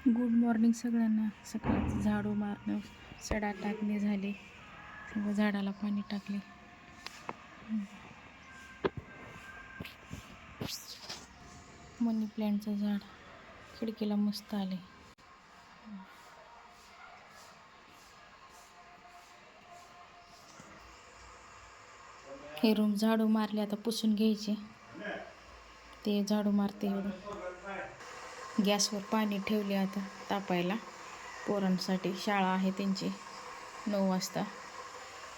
Good morning सगळ्यांना. सकाळचं झाडू मारणं, सडा टाकणे झाले, सगळं झाडाला पाणी टाकले. मनी प्लॅन्टचं झाड खिडकीला मस्त आले. हे रूम झाडू मारले, आता पुसून घ्यायचे. ते झाडू मारते एवढं. गॅसवर पाणी ठेवले आता तापायला. पोरांसाठी शाळा आहे त्यांची 9 वाजता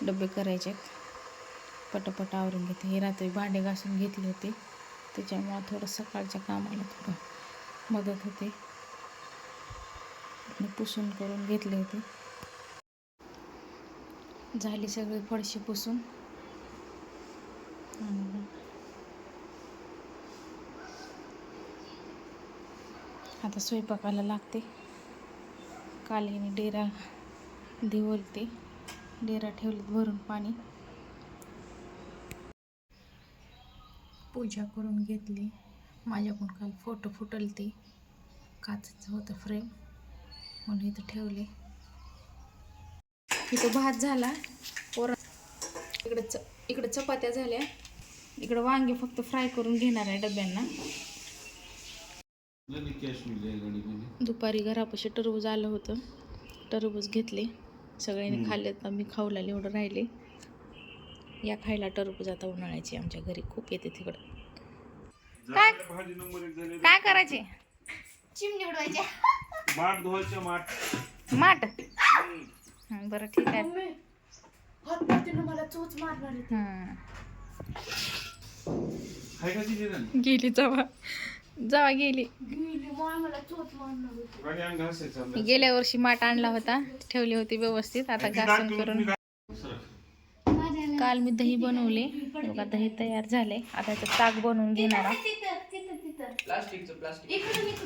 डबे करायचे. पटापट आवरून घेते. हे रात्री भांडे घासून घेतले होते, त्याच्यामुळं थोडं सकाळच्या कामाला थोडं मदत होते. पुसून करून घेतले होते. झाली सगळी फरशी पुसून. आता स्वयंपाकाला लागते. कालीने डेरा दिवलते, डेरा ठेवले भरून पाणी. पूजा करून घेतली. माझ्याकडून काल फोटो फुटलते, काचेचं होतं फ्रेम म्हणून इथं ठेवले. इथं भात झाला. इकडं चपात्या झाल्या. इकडं वांगे फक्त फ्राय करून घेणार आहे डब्यांना. दुपारी घरापाशी टरबूज आलं होतं, टरबूज घेतले. सगळ्यांनी खाल्ले, तर मी खाऊ लागले. एवढं राहिले. या खायला टरबूज आता उन्हाळ्याची आमच्या घरी खूप येते. तिकडं काय करायचे? चिमणी उडवायचे, माठ धुवायचे. माठ बरं ठीक आहे. मला चोच मारणार. गेली जावा गेली. गेल्या वर्षी माठ आणला होता, ठेवली होती व्यवस्थित. आता घासून करून. काल मी दही बनवले बघा, दही तयार झाले. आता याचं ताक बनवून घेणार.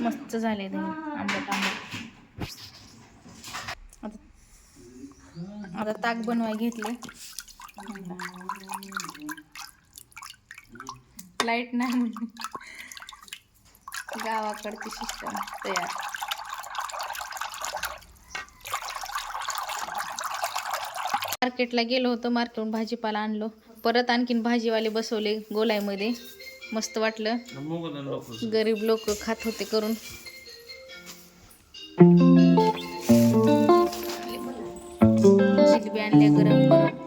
मस्त झाले दही, आंबट आंबट. आता ताक बनवाय घेतले. लाईट नाही म्हणून गावाकडची सिस्टम तयार. मार्केटला गेलो होतो, मार्केटहून भाजीपाला आणलो. परत आणखीन भाजीवाले बसवले गोलाईमध्ये. मस्त वाटलं. गरीब लोक खात होते करून. जिलबी आणल्या गरम गरम.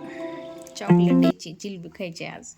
चॉकलेट याची जिलबी खायची आज.